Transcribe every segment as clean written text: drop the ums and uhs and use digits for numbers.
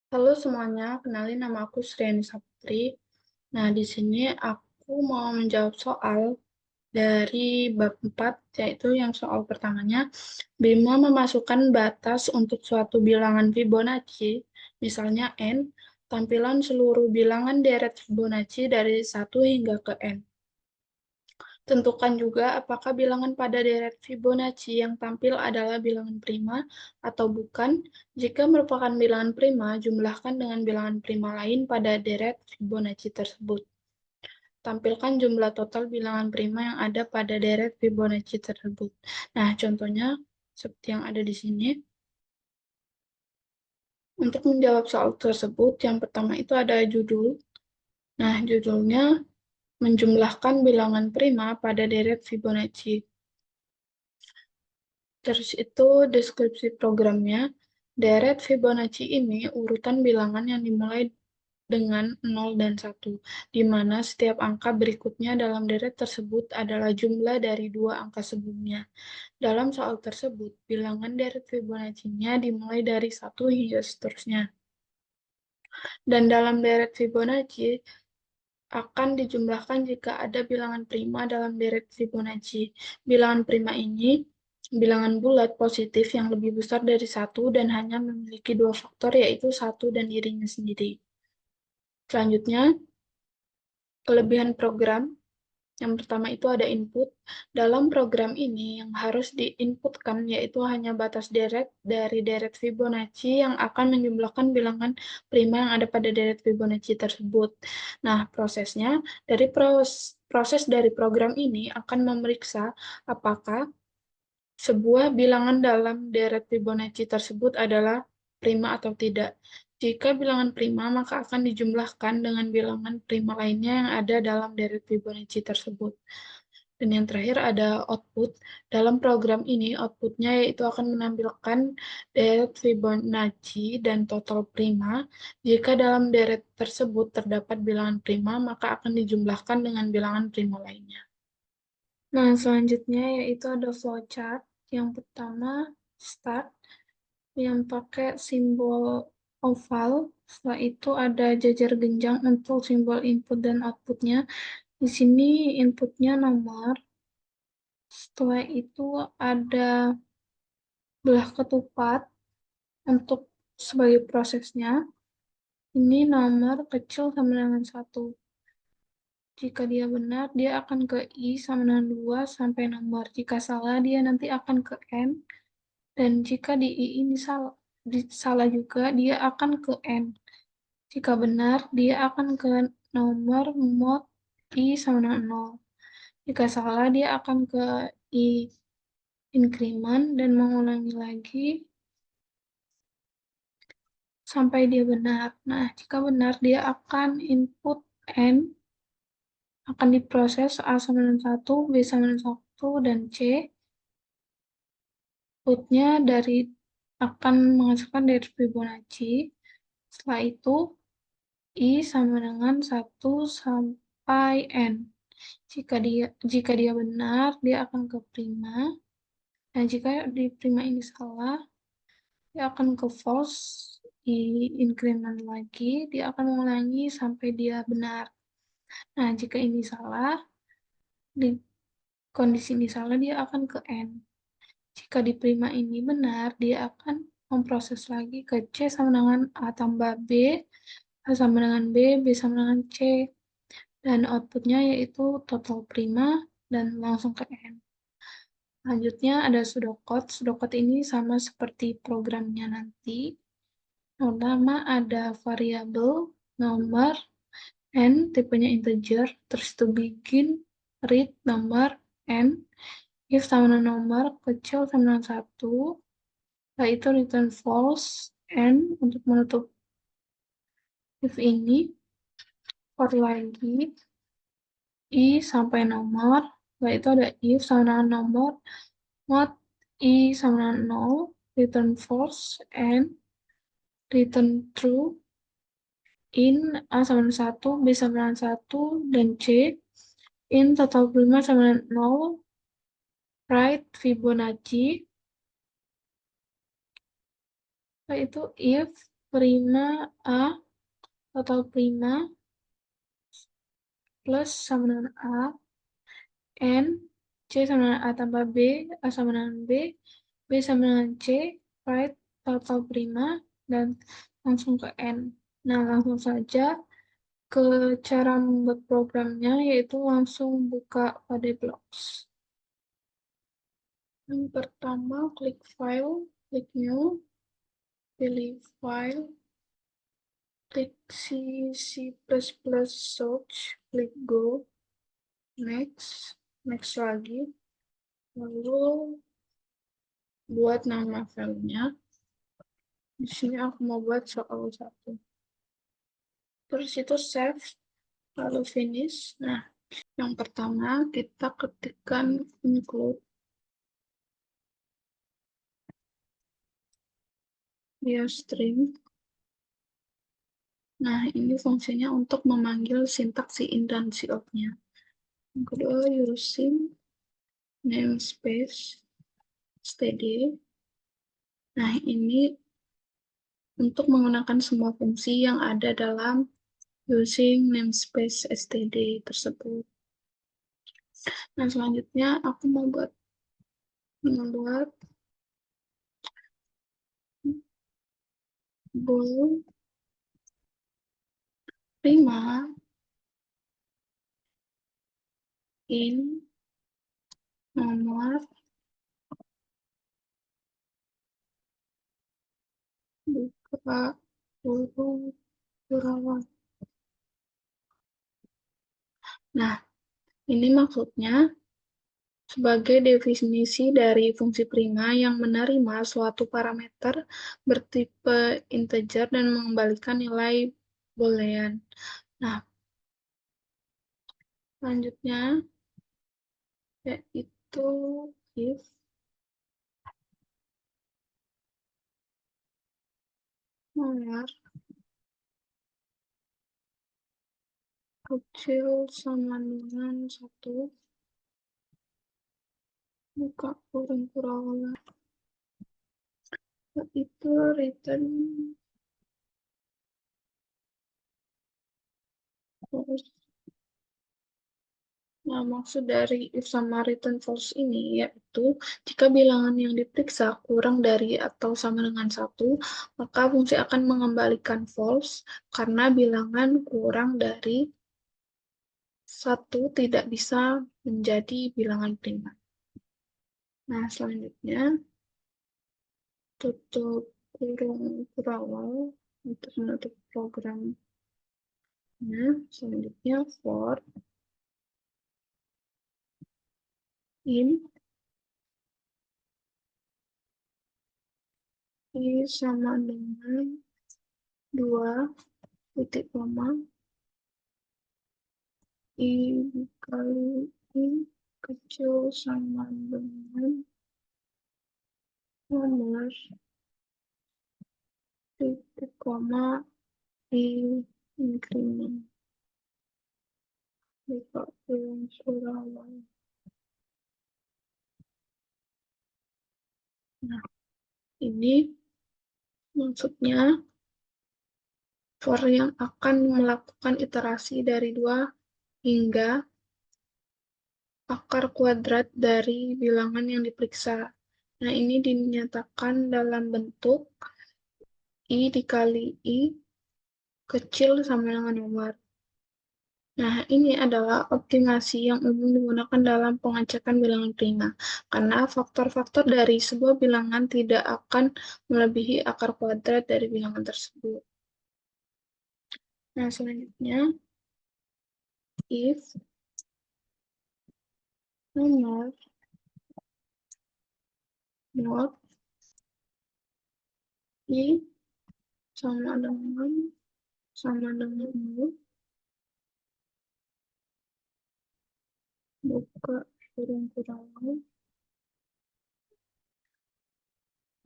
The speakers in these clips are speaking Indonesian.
Halo semuanya, kenalin nama aku Sriani Saputri. Nah, di sini aku mau menjawab soal dari bab 4, yaitu yang soal pertamanya, Bima memasukkan batas untuk suatu bilangan Fibonacci, misalnya N, tampilan seluruh bilangan deret Fibonacci dari 1 hingga ke N. Tentukan juga apakah bilangan pada deret Fibonacci yang tampil adalah bilangan prima atau bukan. Jika merupakan bilangan prima, jumlahkan dengan bilangan prima lain pada deret Fibonacci tersebut. Tampilkan jumlah total bilangan prima yang ada pada deret Fibonacci tersebut. Nah, contohnya seperti yang ada di sini. Untuk menjawab soal tersebut, yang pertama itu ada judul. Nah, judulnya menjumlahkan bilangan prima pada deret Fibonacci. Terus itu deskripsi programnya. Deret Fibonacci ini urutan bilangan yang dimulai dengan 0 dan 1, di mana setiap angka berikutnya dalam deret tersebut adalah jumlah dari dua angka sebelumnya. Dalam soal tersebut, bilangan deret Fibonacci-nya dimulai dari 1 hingga seterusnya. Dan dalam deret Fibonacci akan dijumlahkan jika ada bilangan prima dalam deret Fibonacci. Bilangan prima ini bilangan bulat positif yang lebih besar dari 1 dan hanya memiliki dua faktor, yaitu 1 dan dirinya sendiri. Selanjutnya, kelebihan program. Yang pertama itu ada input. Dalam program ini yang harus diinputkan yaitu hanya batas deret dari deret Fibonacci yang akan menjumlahkan bilangan prima yang ada pada deret Fibonacci tersebut. Nah, proses dari program ini akan memeriksa apakah sebuah bilangan dalam deret Fibonacci tersebut adalah prima atau tidak. Jika bilangan prima, maka akan dijumlahkan dengan bilangan prima lainnya yang ada dalam deret Fibonacci tersebut. Dan yang terakhir ada output. Dalam program ini, outputnya yaitu akan menampilkan deret Fibonacci dan total prima. Jika dalam deret tersebut terdapat bilangan prima, maka akan dijumlahkan dengan bilangan prima lainnya. Nah, selanjutnya yaitu ada flowchart. Yang pertama, start, yang pakai simbol oval. Setelah itu ada jajar genjang untuk simbol input dan outputnya. Di sini inputnya nomor. Setelah itu ada belah ketupat untuk sebagai prosesnya. Ini nomor kecil sama dengan 1. Jika dia benar, dia akan ke I sama dengan 2 sampai nomor. Jika salah, dia nanti akan ke N. Dan jika di I ini salah juga, dia akan ke N. Jika benar, dia akan ke nomor mod I sama dengan 0. Jika salah, dia akan ke I increment dan mengulangi lagi sampai dia benar. Nah, jika benar, dia akan input N, akan diproses A sama dengan 1, B sama dengan 1, dan C. Outputnya akan menghasilkan dari Fibonacci. Setelah itu, I sama dengan 1 sampai N. Jika dia benar, dia akan ke prima. Dan jika di prima ini salah, dia akan ke false, di increment lagi, dia akan mengulangi sampai dia benar. Nah, jika ini salah, di kondisi ini salah, dia akan ke N. Jika di prima ini benar, dia akan memproses lagi ke C sama dengan A tambah B, A sama dengan B, B sama dengan C. Dan outputnya yaitu total prima dan langsung ke N. Selanjutnya ada pseudocode. Pseudocode ini sama seperti programnya nanti. Pertama ada variabel, nomor, N, tipenya integer, terus to begin, read, nomor, N, if sama dengan nomor, kecil sama dengan 1, setelah itu return false, N, untuk menutup if ini, for lagi, I sampai nomor, setelah itu ada if sama dengan nomor, mod I sama dengan 0, return false, N, return true, in A sama dengan 1, B sama dengan 1, dan C, in total prima sama dengan 0, write Fibonacci, setelah itu if prima A, total prima, plus sama dengan A, N, C sama dengan A tambah B, A sama dengan B sama dengan C, right, total prima, dan langsung ke N. Nah, langsung saja ke cara membuat programnya, yaitu langsung buka pada Blocks. Yang pertama, klik File, klik New, pilih File, klik C++ Search, klik Go, Next, Next lagi, lalu buat nama filenya. Di sini aku mau buat soal 1. Terus itu save, lalu finish. Nah, yang pertama kita ketikkan include via string. Nah, ini fungsinya untuk memanggil sintaks si in dan si out-nya. Yang kedua, using namespace std. Nah, ini untuk menggunakan semua fungsi yang ada dalam using namespace std tersebut. Nah, selanjutnya aku mau membuat bool prima in nomor buka kurung kurungan. Nah, ini maksudnya sebagai definisi dari fungsi prima yang menerima suatu parameter bertipe integer dan mengembalikan nilai boolean. Nah, selanjutnya yaitu if nomor kecil sama dengan 1, buka kurung kurungan, yaitu return false. Nah, maksud dari if sama return false ini yaitu jika bilangan yang diperiksa kurang dari atau sama dengan 1, maka fungsi akan mengembalikan false karena bilangan kurang dari 1 tidak bisa menjadi bilangan prima. Nah, selanjutnya tutup kurung kurawal untuk menutup programnya. Selanjutnya for in i sama dengan 2 titik koma i dikali i kecil sama dengan nomor titik koma i increment dipakai Surabaya. Nah, ini maksudnya for yang akan melakukan iterasi dari 2 hingga akar kuadrat dari bilangan yang diperiksa. Nah, ini dinyatakan dalam bentuk i dikali i kecil sama dengan nomor. Nah, ini adalah optimasi yang umum digunakan dalam pengecekan bilangan prima, karena faktor-faktor dari sebuah bilangan tidak akan melebihi akar kuadrat dari bilangan tersebut. Nah, selanjutnya, if nomor not i sama dengan 0, buka kurung kurangan.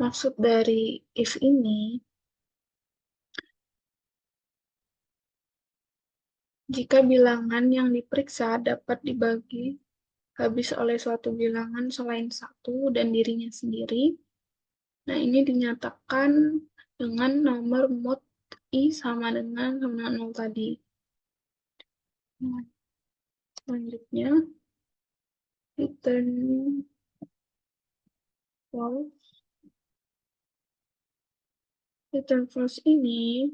Maksud dari if ini, jika bilangan yang diperiksa dapat dibagi habis oleh suatu bilangan selain 1 dan dirinya sendiri, nah ini dinyatakan dengan nomor mod I sama dengan 0 tadi. Nah, selanjutnya, return false. Return false ini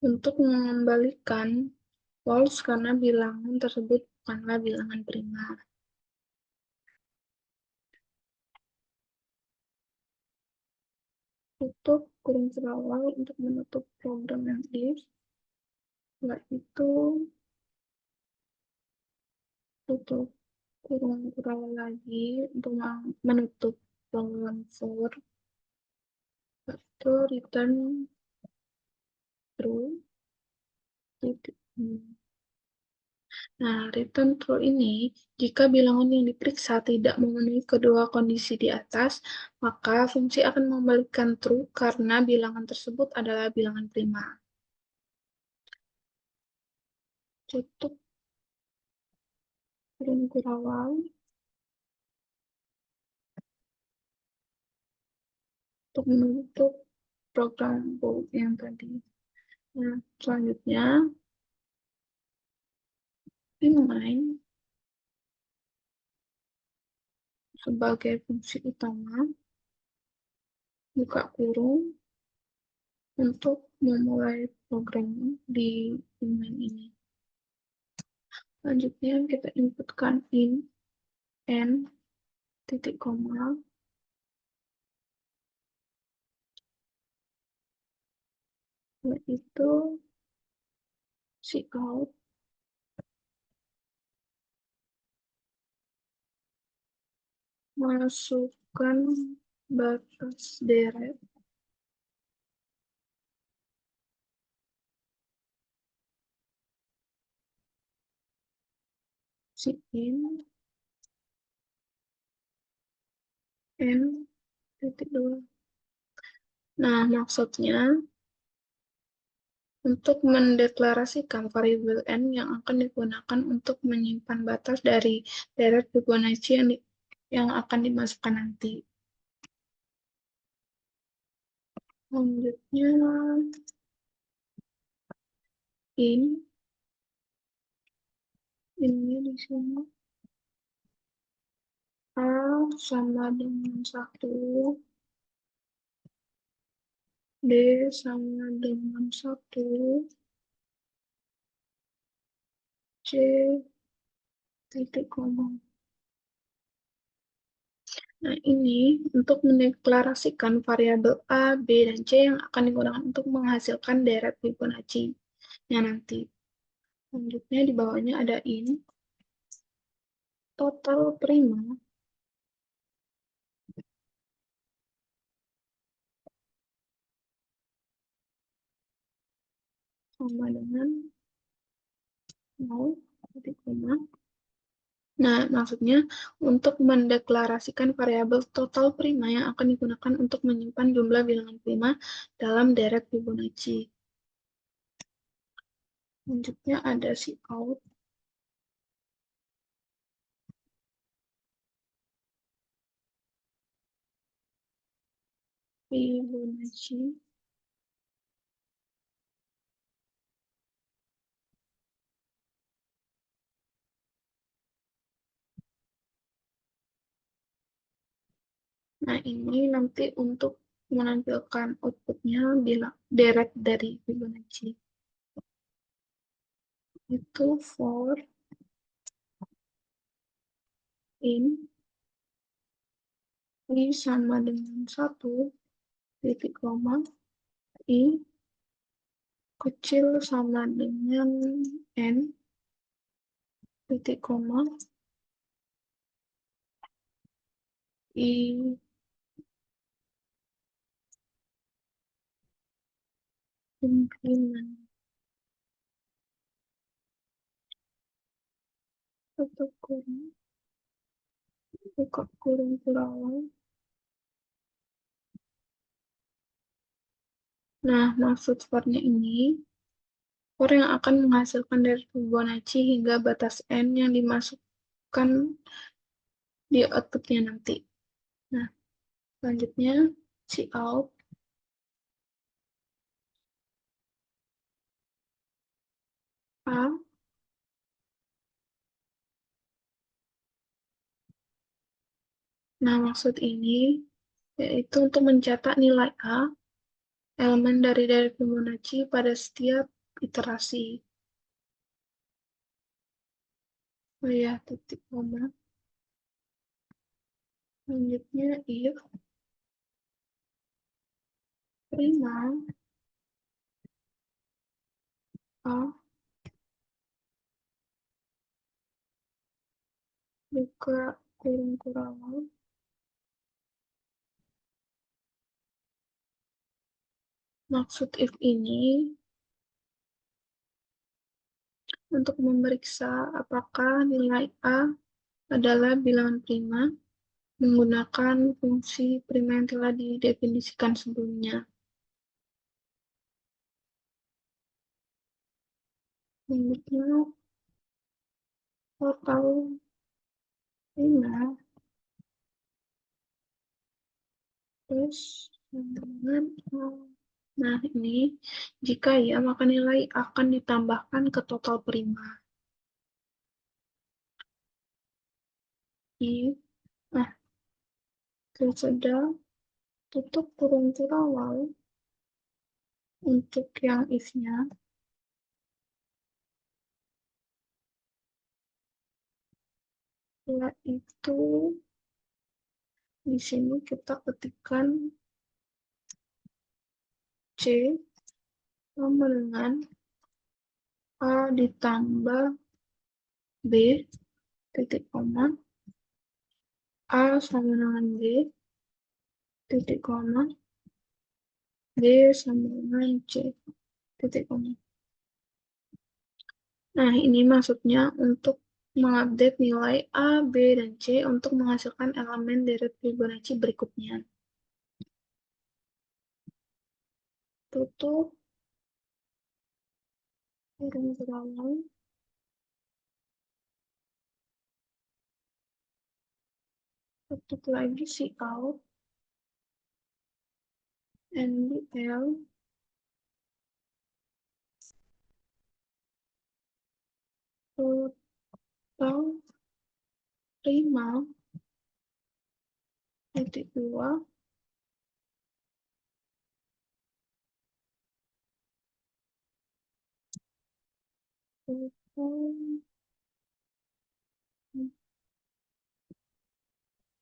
untuk mengembalikan false karena bilangan tersebut bukanlah bilangan prima. Tutup kurung terawal untuk menutup program yang if. Setelah itu tutup kurung terawal lagi untuk menutup program for. Itu return true. Nah, return true ini, jika bilangan yang diperiksa tidak memenuhi kedua kondisi di atas, maka fungsi akan mengembalikan true karena bilangan tersebut adalah bilangan prima. Tutup kurung terawal. Untuk menutup program bold yang tadi. Nah, selanjutnya, inline sebagai fungsi utama, buka kurung, untuk memulai program di inline ini. Selanjutnya, kita inputkan n, titik koma, yaitu cout, masukkan batas deret, in, n, titik 2. Nah, maksudnya, untuk mendeklarasikan variabel n yang akan digunakan untuk menyimpan batas dari deret Fibonacci yang akan dimasukkan nanti. Selanjutnya, ini di sini A sama dengan 1, D sama dengan 1, C titik koma. Nah, ini untuk mendeklarasikan variabel A, B, dan C yang akan digunakan untuk menghasilkan deret Fibonacci-nya nanti. Selanjutnya di bawahnya ada total prima sama dengan 0, titik koma. Nah, maksudnya untuk mendeklarasikan variabel total prima yang akan digunakan untuk menyimpan jumlah bilangan prima dalam deret Fibonacci. Selanjutnya ada cout. Fibonacci. Nah, ini nanti untuk menampilkan outputnya deret dari Fibonacci. Itu for in I sama dengan 1, titik koma, I kecil sama dengan N, titik koma, I kemungkinan. Tutup kurung, buka kurung terawal. Nah, maksud for-nya ini, for yang akan menghasilkan dari Fibonacci hingga batas N yang dimasukkan di outputnya nanti. Nah, Selanjutnya, Cout. A. Nah, maksud ini yaitu untuk mencetak nilai A, elemen dari Fibonacci pada setiap iterasi. Oh ya, titik koma. Selanjutnya, if prima A buka kurung kurangan maksud if ini untuk memeriksa apakah nilai A adalah bilangan prima menggunakan fungsi prima yang telah didefinisikan sebelumnya. Selanjutnya, total prima plus dengan A. Nah, ini jika ya, maka nilai akan ditambahkan ke total prima. If, nah, sudah tutup kurung kurawal untuk yang if-nya, yaitu di sini kita ketikkan C sama dengan A ditambah B titik koma A sama dengan B titik koma B sama dengan C titik koma. Nah, ini maksudnya untuk mengupdate nilai A, B, dan C untuk menghasilkan elemen dari Fibonacci berikutnya. Tutup kurung kurawal tutup lagi Cout NBL total prima titik 2 total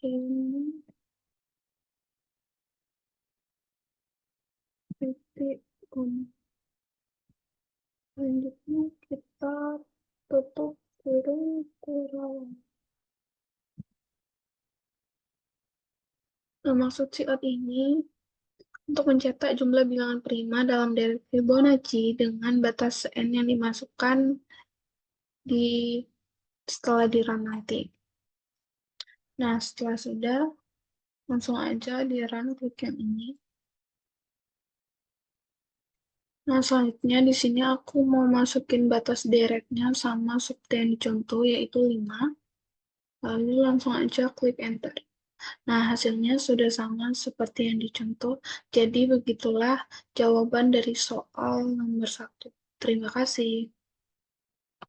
ini titik selanjutnya kita tutup kurung kurawal. Nah, maksud Cout ini untuk mencetak jumlah bilangan prima dalam dari Fibonacci dengan batas n yang dimasukkan di setelah di run nanti. Nah, setelah sudah, langsung aja di run klik yang ini. Nah, selanjutnya di sini aku mau masukin batas deretnya sama seperti yang dicontoh, yaitu 5. Lalu langsung aja klik enter. Nah, hasilnya sudah sama seperti yang dicontoh. Jadi begitulah jawaban dari soal nomor 1. Terima kasih.